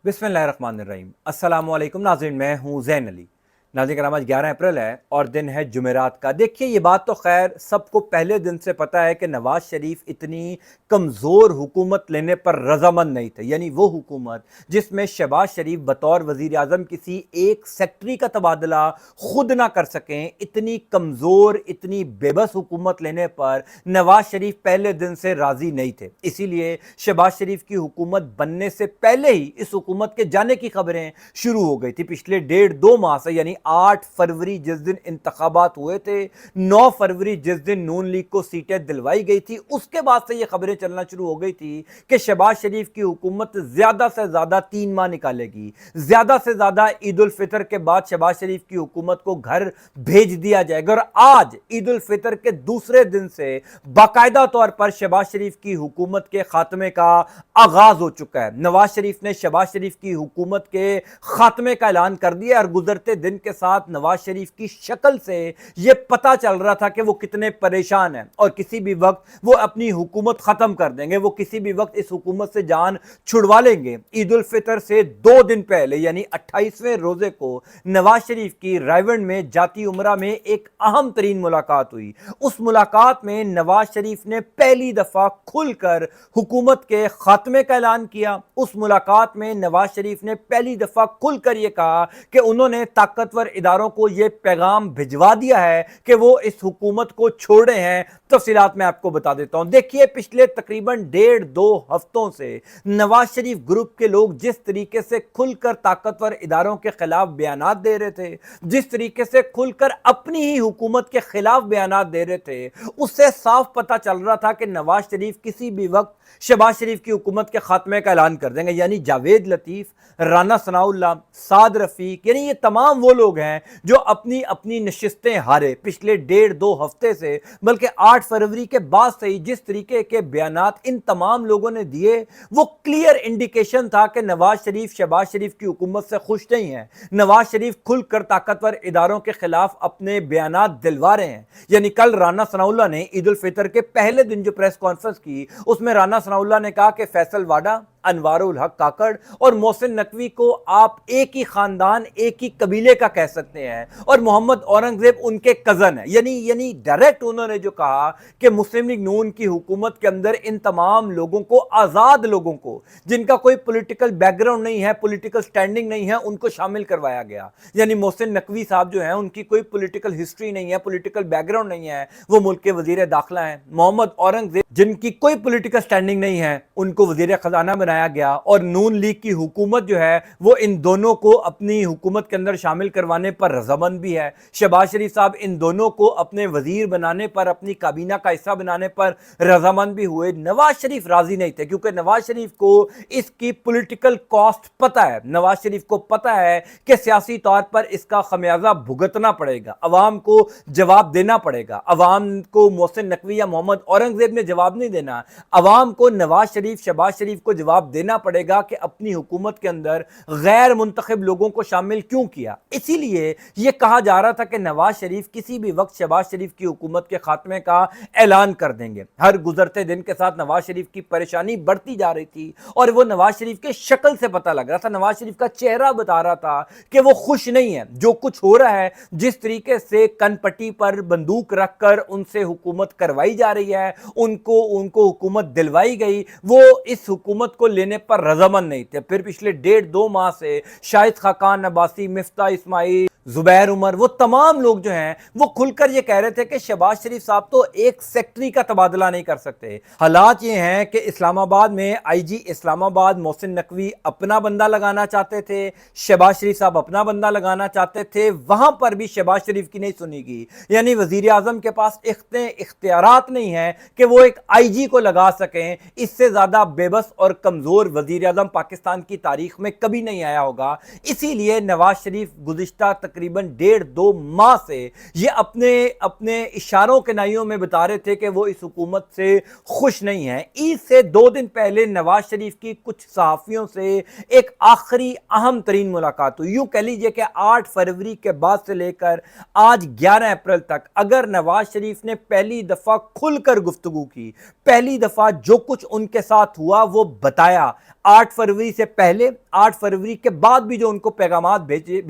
बिस्मिल्लाहिर्रहमानिर्रहीम। अस्सलामु अलैकुम नाज़रीन, मैं हूँ ज़ैन अली। नाज़रीन कराम, आज 11 अप्रैल है और दिन है जुमेरात का। देखिए, ये बात तो खैर सबको पहले दिन से पता है कि नवाज शरीफ इतनी कमज़ोर हुकूमत लेने पर रजामंद नहीं थे। यानी वो हुकूमत जिसमें शहबाज शरीफ बतौर वज़ीर आज़म किसी एक सेक्रेटरी का तबादला खुद ना कर सकें, इतनी कमज़ोर, इतनी बेबस हुकूमत लेने पर नवाज शरीफ पहले दिन से राज़ी नहीं थे। इसीलिए शहबाज शरीफ की हुकूमत बनने से पहले ही इस हुकूमत के जाने की खबरें शुरू हो गई थी। पिछले 1.5-2 माह से, यानी 8 फरवरी जिस दिन इंतखाबात हुए थे, 9 फरवरी जिस दिन नून लीग को सीटें दिलवाई गई थी, उसके बाद से ये खबरें चलना शुरू हो गई थी कि शहबाज शरीफ की हुकूमत ज्यादा से ज्यादा 3 माह निकालेगी, ज्यादा से ज्यादा ईद उल फितर के बाद शहबाज शरीफ की हुकूमत को घर भेज दिया जाएगा। और आज ईद उल फितर के दूसरे दिन से बाकायदा तौर पर शहबाज शरीफ की हुकूमत के खात्मे का आगाज हो चुका है। नवाज शरीफ ने शहबाज शरीफ की हुकूमत के खात्मे का ऐलान कर दिया और गुजरते दिन के साथ नवाज शरीफ की शक्ल से यह पता चल रहा था कि वो कितने परेशान हैं और किसी भी वक्त वो अपनी हुकूमत खत्म कर देंगे, वो किसी भी वक्त इस हुकूमत से जान छुड़वा लेंगे। ईद उल फितर से 2 दिन पहले यानी 28वें रोजे को नवाज शरीफ की रायवंड में जाती उमरा में एक अहम तरीन मुलाकात हुई। उस मुलाकात में नवाज शरीफ ने पहली दफा खुलकर हुकूमत के खात्मे का ऐलान किया। उस मुलाकात में नवाज शरीफ ने पहली दफा खुलकर यह कहा कि उन्होंने ताकतवर इदारों को यह पैगाम भिजवा दिया है कि वो इस हुकूमत को छोड़े हैं। तफसीलात मैं आपको बता देता हूं। देखिए, पिछले तकरीबन 1.5-2 हफ्तों से नवाज शरीफ ग्रुप के लोग जिस तरीके से खुलकर ताकतवर इदारों के खिलाफ बयानात दे रहे थे, जिस तरीके से खुलकर अपनी ही हुकूमत के खिलाफ बयानात दे रहे थे, उससे साफ पता चल रहा था कि नवाज शरीफ किसी भी वक्त शहबाज शरीफ की हुकूमत के खात्मे का ऐलान कर देंगे। यानी जावेद लतीफ, राना सनाउल्लाह, साद रफीक, यानी ये तमाम वो लोग हैं जो अपनी अपनी नशिस्तें हारे पिछले 1.5-2 हफ्ते से, बल्कि 8 फरवरी के बाद से ही जिस तरीके के बयानात इन तमाम लोगों ने दिए, वो क्लियर इंडिकेशन था कि नवाज शरीफ शहबाज शरीफ की हुकूमत से खुश नहीं है। नवाज शरीफ खुलकर ताकतवर इदारों के खिलाफ अपने बयानात दिलवा रहे हैं। यानी कल राना सनाउल्लाह ने ईद उल फितर के पहले दिन जो प्रेस कॉन्फ्रेंस की, उसमें राना सनाउल्लाह ने कहा कि फैसल वाडा, अनवारुल हक काकड़ और मोहसिन नकवी को आप एक ही खानदान, एक ही कबीले का कह सकते हैं और मोहम्मद औरंगजेब उनके कजन है। यानी डायरेक्ट उन्होंने जो कहा कि मुस्लिम लीग नून की हुकूमत के अंदर इन तमाम लोगों को, आजाद लोगों को, जिनका कोई पॉलिटिकल बैकग्राउंड नहीं है, पॉलिटिकल स्टैंडिंग नहीं है, उनको शामिल करवाया गया। यानी मोहसिन नकवी साहब जो हैं, उनकी कोई पॉलिटिकल हिस्ट्री नहीं है, पॉलिटिकल बैकग्राउंड नहीं है, वो मुल्क के वजीर दाखिला हैं। मोहम्मद औरंगजेब जिनकी कोई पॉलिटिकल स्टैंडिंग नहीं है, उनको वजीर खजाना बनाया गया। और नून लीग की हुकूमत जो है वो इन दोनों को अपनी हुकूमत के अंदर शामिल करवाने पर रजामंद भी है। शहबाज शरीफ साहब इन दोनों को अपने वजीर बनाने पर, अपनी काबीना का हिस्सा बनाने पर रजामंद भी हुए। नवाज शरीफ राजी नहीं थे क्योंकि नवाज शरीफ को इसकी पॉलिटिकल कॉस्ट पता है। नवाज शरीफ को पता है कि सियासी तौर पर इसका खमियाजा भुगतना पड़ेगा, अवाम को जवाब देना पड़ेगा। अवाम को मोहसिन नकवी या मोहम्मद औरंगजेब ने जवाब नहीं देना, अवाम को नवाज शरीफ, शहबाज शरीफ को जवाब देना पड़ेगा कि अपनी हुकूमत के अंदर गैर मुंतखब लोगों को शामिल क्यों किया। इसीलिए यह कहा जा रहा था कि नवाज शरीफ किसी भी वक्त शहबाज शरीफ की हुकूमत के खात्मे का ऐलान कर देंगे। हर गुजरते दिन के साथ नवाज शरीफ की परेशानी बढ़ती जा रही थी और वो नवाज शरीफ के शक्ल से पता लग रहा था, नवाज शरीफ का चेहरा बता रहा था कि वो खुश नहीं है। जो कुछ हो रहा है, जिस तरीके से कनपट्टी पर बंदूक रखकर उनसे हुकूमत करवाई जा रही है, उनको हुकूमत दिलवाई गई, वो इस हुकूमत को लेने पर रजामंद नहीं थे। फिर पिछले 1.5-2 माह से शाहिद खाकान अब्बासी, मिफ्ता इस्माइल, जुबैर उमर, वो तमाम लोग जो हैं वो खुलकर ये कह रहे थे कि शहबाज शरीफ साहब तो एक सेक्रेटरी का तबादला नहीं कर सकते। हालात ये हैं कि इस्लामाबाद में आईजी इस्लामाबाद मोहसिन नकवी अपना बंदा लगाना चाहते थे, शहबाज शरीफ साहब अपना बंदा लगाना चाहते थे, वहां पर भी शहबाज शरीफ की नहीं सुनीगी। यानी वजीर आजम के पास इतने इख्तियारात नहीं है कि वो एक आईजी को लगा सकें। इससे ज्यादा बेबस और कमजोर वजीर आजम पाकिस्तान की तारीख में कभी नहीं आया होगा। इसीलिए नवाज शरीफ गुज़िश्ता तकरीबन 1.5-2 माह से ये अपने इशारों के नाइयों में बता रहे थे कि वो इस हुकूमत से खुश नहीं है। ईद से 2 दिन पहले नवाज शरीफ की कुछ सहाफियों से एक आखिरी अहम तरीन मुलाकात हुई। यूं कह लीजिए कि 8 फरवरी के बाद से लेकर आज 11 अप्रैल तक अगर नवाज शरीफ ने पहली दफा खुलकर गुफ्तगू की, पहली दफा जो कुछ उनके साथ हुआ वो बताया, 8 फरवरी से पहले 8 फरवरी के बाद भी जो उनको पैगामात भेजे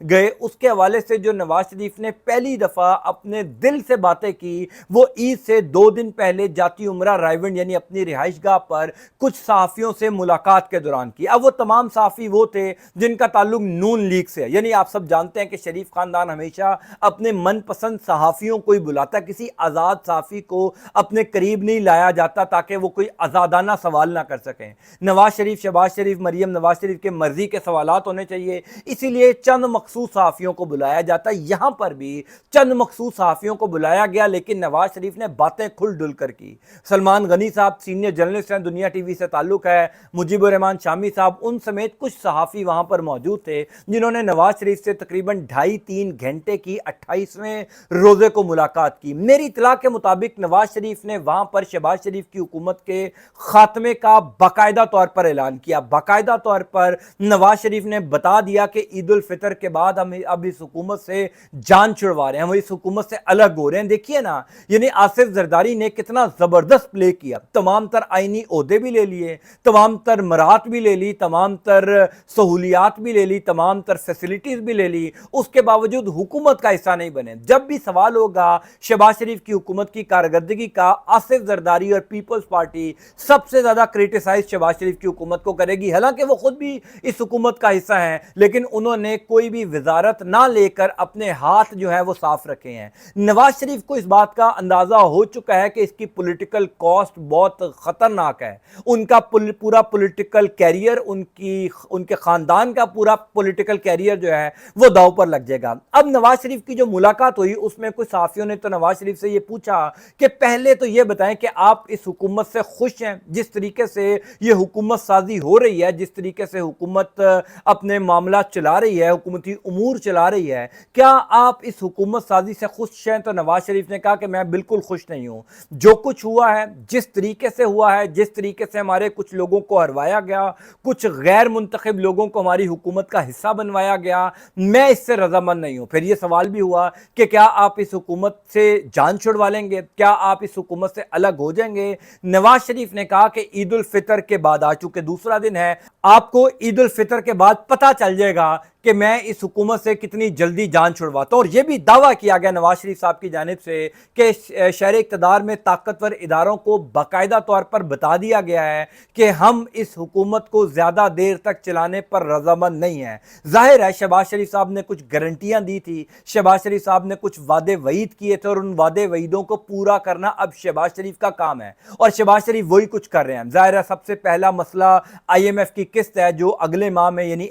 गए, उसके हवाले से जो नवाज शरीफ ने पहली दफ़ा अपने दिल से बातें की, वो ईद से 2 दिन पहले जाती उमरा रायविंड यानी अपनी रिहाइशगाह पर कुछ सहाफ़ियों से मुलाकात के दौरान की। अब वो तमाम सहाफ़ी वो थे जिनका ताल्लुक नून लीग से है। यानी आप सब जानते हैं कि शरीफ खानदान हमेशा अपने मनपसंद सहाफ़ियों को ही बुलाता, किसी आज़ाद सहाफ़ी को अपने करीब नहीं लाया जाता ताकि वो कोई आज़ादाना सवाल ना कर सकें। नवाज शरीफ, शहबाज शरीफ, मरियम नवाज शरीफ के मर्जी के सवालात होने चाहिए, इसीलिए चंद मखसूस सहाफ़ियों को बुलाया जाता। यहाँ पर भी चंद मखसूस सहाफ़ियों को बुलाया गया, लेकिन नवाज शरीफ ने बातें खुल डुल कर की। सलमान गनी साहब सीनियर जर्नलिस्ट हैं, दुनिया टीवी से ताल्लुक़ है, मुजीबुर रहमान शामी साहब, उन समेत कुछ सहाफ़ी वहाँ पर मौजूद थे जिन्होंने नवाज शरीफ से तकरीबन 2.5-3 घंटे की 28वें रोज़े को मुलाकात की। मेरी इत्तला के मुताबिक नवाज शरीफ ने वहाँ पर शहबाज शरीफ की हुकूमत के खात्मे का बाकायदा तौर पर ऐलान किया। बाकायदा तौर पर नवाज शरीफ ने बता दिया कि ईद उल फितर के बाद हम अब इस हुकूमत से जान छुड़वा रहे हैं, हम इस हुकूमत से अलग हो रहे हैं। देखिए ना, यानी आसिफ जरदारी ने कितना ज़बरदस्त प्ले किया, तमाम तर आइनी ओहदे भी ले लिए, तमाम तर मरात भी ले ली, तमाम तर सहूलियात भी ले ली, तमाम तर फैसिलिटीज़ भी ले ली, उसके बावजूद हुकूमत का हिस्सा नहीं बने। जब भी सवाल होगा शहबाज शरीफ की हुकूमत की कारकर्दगी का, आसिफ जरदारी और पीपल्स पार्टी सबसे ज़्यादा क्रिटिसाइज शहबाज शरीफ की हुकूमत को करेगी। हालांकि वो खुद भी इस हुकूमत का हिस्सा हैं, लेकिन उन्होंने कोई भी वजारत ना लेकर अपने हाथ जो है वो साफ रखे हैं। नवाज शरीफ को इस बात का अंदाज़ा हो चुका है कि इसकी पॉलिटिकल कॉस्ट बहुत ख़तरनाक है। उनका पूरा पॉलिटिकल कैरियर, उनके ख़ानदान का पूरा पॉलिटिकल कैरियर जो है वो दांव पर लग जाएगा। अब नवाज शरीफ की जो मुलाकात हुई, उसमें कुछ सहाफ़ियों ने तो नवाज शरीफ से ये पूछा कि पहले तो ये बताएं कि आप इस हुकूमत से खुश हैं, जिस तरीके से ये हुकूमत साजी हो रही है, जिस तरीके से हुकूमत अपने मामला चला रही है, हुकूमती उमूर चला रही है, क्या आप इस हुकूमत साजी से खुश हैं? तो नवाज शरीफ ने कहा कि मैं बिल्कुल खुश नहीं हूँ। जो कुछ हुआ है, जिस तरीके से हुआ है, जिस तरीके से हमारे कुछ लोगों को हरवाया गया, कुछ गैर मुंतखब लोगों को हमारी हुकूमत का हिस्सा बनवाया गया, मैं इससे रजामंद नहीं हूँ। फिर ये सवाल भी हुआ कि क्या आप इस हुकूमत से जान छुड़वा लेंगे, क्या आप इस हुकूमत से अलग हो जाएंगे? नवाज शरीफ ने कहा कि ईद उल फितर के बाद, आ चुके दूसरा दिन है, आपको ईद उल फितर के बाद पता चल जाएगा कि मैं इस हुकूमत से कितनी जल्दी जान छुड़वाता हूँ। और यह भी दावा किया गया नवाज शरीफ साहब की जानिब से कि शहर इक़्तिदार में ताकतवर इदारों को बाकायदा तौर पर बता दिया गया है कि हम इस हुकूमत को ज़्यादा देर तक चलाने पर रज़ामंद नहीं है। ज़ाहिर है शहबाज शरीफ साहब ने कुछ गारंटियाँ दी थी, शहबाज शरीफ साहब ने कुछ वादे वईद किए थे, और उन वादे वईदों को पूरा करना अब शहबाज शरीफ का काम है, और शहबाज शरीफ वही कुछ कर रहे हैं। ज़ाहिर है सबसे पहला मसला IMF की किस्त है, जो अगले माह में यानी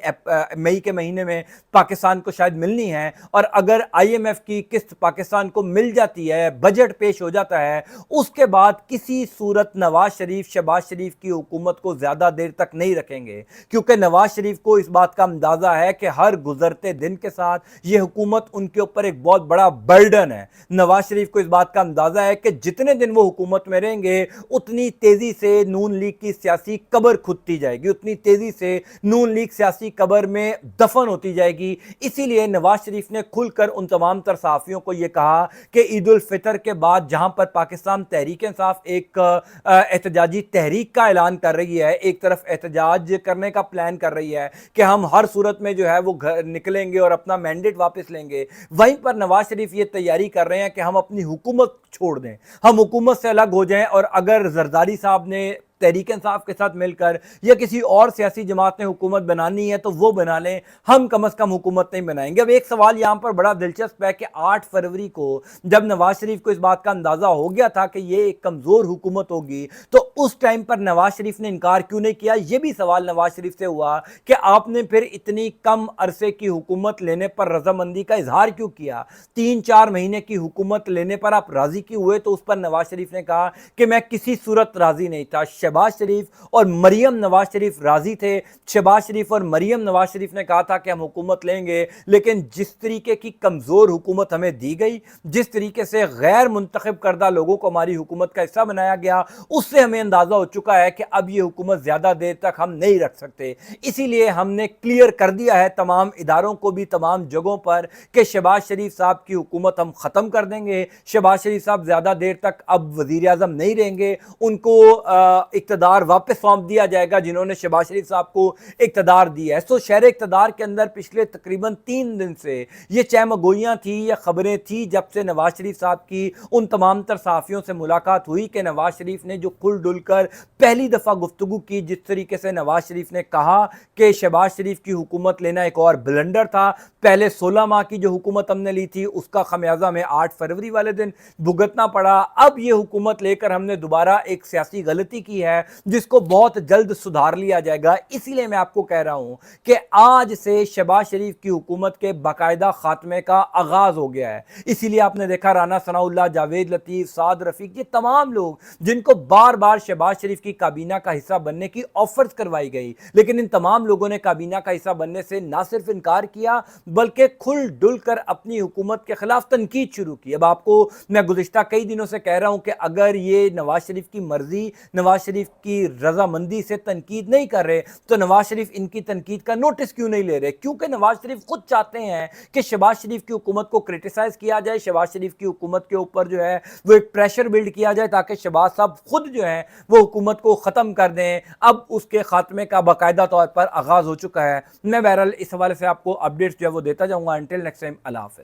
मई के महीने में पाकिस्तान को शायद मिलनी है। और अगर IMF की किस्त पाकिस्तान को मिल जाती है, बजट पेश हो जाता है, उसके बाद किसी सूरत नवाज शरीफ शहबाज शरीफ की हुकूमत को ज्यादा देर तक नहीं रखेंगे, क्योंकि नवाज शरीफ को इस बात का अंदाजा है कि हर गुजरते दिन के साथ यह हुकूमत उनके ऊपर एक बहुत बड़ा बर्डन है। नवाज शरीफ को इस बात का अंदाजा है कि जितने दिन वो हुकूमत में रहेंगे, उतनी तेजी से नून लीग की सियासी कब्र खुदती जाएगी, उतनी तेजी से नून लीग सियासी कब्र में दफन होती जाएगी। इसीलिए नवाज शरीफ ने खुलकर उन तमाम तर सहाफ़ियों को यह कहा कि ईद उल फितर के बाद जहां पर पाकिस्तान तहरीक इंसाफ एक एहतजाजी तहरीक का ऐलान कर रही है, एक तरफ एहतजाज करने का प्लान कर रही है कि हम हर सूरत में जो है वो घर निकलेंगे और अपना मैंडेट वापस लेंगे, वहीं पर नवाज शरीफ ये तैयारी कर रहे हैं कि हम अपनी हुकूमत छोड़ दें, हम हुकूमत से अलग हो जाएं, और अगर जरदारी साहब ने तहरीक इंसाफ के साथ मिलकर या किसी और सियासी जमात ने हुकूमत बनानी है तो वो बना लें, हम कम अज़ कम हुकूमत नहीं बनाएंगे। अब एक सवाल यहाँ पर बड़ा दिलचस्प है कि 8 फरवरी को जब नवाज शरीफ को इस बात का अंदाज़ा हो गया था कि ये एक कमज़ोर हुकूमत होगी, तो उस टाइम पर नवाज शरीफ ने इनकार क्यों नहीं किया? ये भी सवाल नवाज शरीफ से हुआ कि आपने फिर इतनी कम अरसे की हुकूमत लेने पर रजामंदी का इजहार क्यों किया? 3-4 महीने की हुकूमत लेने पर आप राज़ी क्यों हुए? तो उस पर नवाज शरीफ ने कहा कि मैं किसी सूरत राज़ी नहीं था। शहबाज शरीफ और मरियम नवाज शरीफ राजी थे। शहबाज शरीफ और मरियम नवाज शरीफ ने कहा था कि हम हुकूमत लेंगे, लेकिन जिस तरीके की कमज़ोर हुकूमत हमें दी गई, जिस तरीके से गैर मुंतखब करदा लोगों को हमारी हुकूमत का हिस्सा बनाया गया, उससे हमें अंदाज़ा हो चुका है कि अब ये हुकूमत ज़्यादा देर तक हम नहीं रख सकते। इसीलिए हमने क्लियर कर दिया है तमाम इदारों को भी, तमाम जगहों पर, कि शहबाज शरीफ साहब की हुकूमत हम ख़त्म कर देंगे। शहबाज शरीफ साहब ज़्यादा देर तक अब वज़ीर आज़म नहीं रहेंगे, उनको اقتدار واپس سونپ دیا جائے گا جنہوں نے شہباز شریف صاحب کو اقتدار دیا ہے. سو شہر اقتدار کے اندر پچھلے تقریباً 3 دن سے یہ چہمگوئیاں تھیں یا خبریں تھیں جب سے نواز شریف صاحب کی ان تمام تر صحافیوں سے ملاقات ہوئی کہ نواز شریف نے جو کھل ڈل کر پہلی دفعہ گفتگو کی، جس طریقے سے نواز شریف نے کہا کہ شہباز شریف کی حکومت لینا ایک اور بلنڈر تھا، پہلے 16 ماہ کی جو حکومت ہم نے لی تھی اس کا خمیازہ ہمیں 8 فروری والے دن بھگتنا پڑا، اب یہ حکومت لے کر ہم نے دوبارہ ایک سیاسی غلطی کی ہے جس کو بہت جلد سدھار لیا جائے گا. اسی لیے میں آپ کو کہہ رہا ہوں کہ آج سے شہباز شریف کی حکومت کے باقاعدہ خاتمے کا آغاز ہو گیا ہے. اسی لیے آپ نے دیکھا رانا ثناء اللہ، جاوید لطیف، سعد رفیق، یہ تمام لوگ جن کو بار بار شہباز شریف کی کابینہ کا حصہ بننے کی آفرز کروائی گئی، لیکن ان تمام لوگوں نے کابینہ کا حصہ بننے سے نہ صرف انکار کیا بلکہ کھل ڈل کر اپنی حکومت کے خلاف تنقید شروع کی. اب آپ کو میں گزشتہ کئی دنوں سے کہہ رہا ہوں کہ اگر یہ نواز شریف کی مرضی، نواز شریف کی رضامندی سے تنقید نہیں کر رہے تو نواز شریف ان کی تنقید کا نوٹس کیوں نہیں لے رہے؟ کیونکہ نواز شریف خود چاہتے ہیں کہ شہباز شریف کی حکومت کو کرٹیسائز کیا جائے، شہباز شریف کی حکومت کے اوپر جو ہے وہ ایک پریشر بلڈ کیا جائے تاکہ شہباز صاحب خود جو ہے وہ حکومت کو ختم کر دیں. اب اس کے خاتمے کا باقاعدہ طور پر آغاز ہو چکا ہے. میں بہرحال اس حوالے سے آپ کو اپڈیٹس جو ہے وہ دیتا جاؤں گا. انٹل نیکسٹ ٹائم، اللہ حافظ.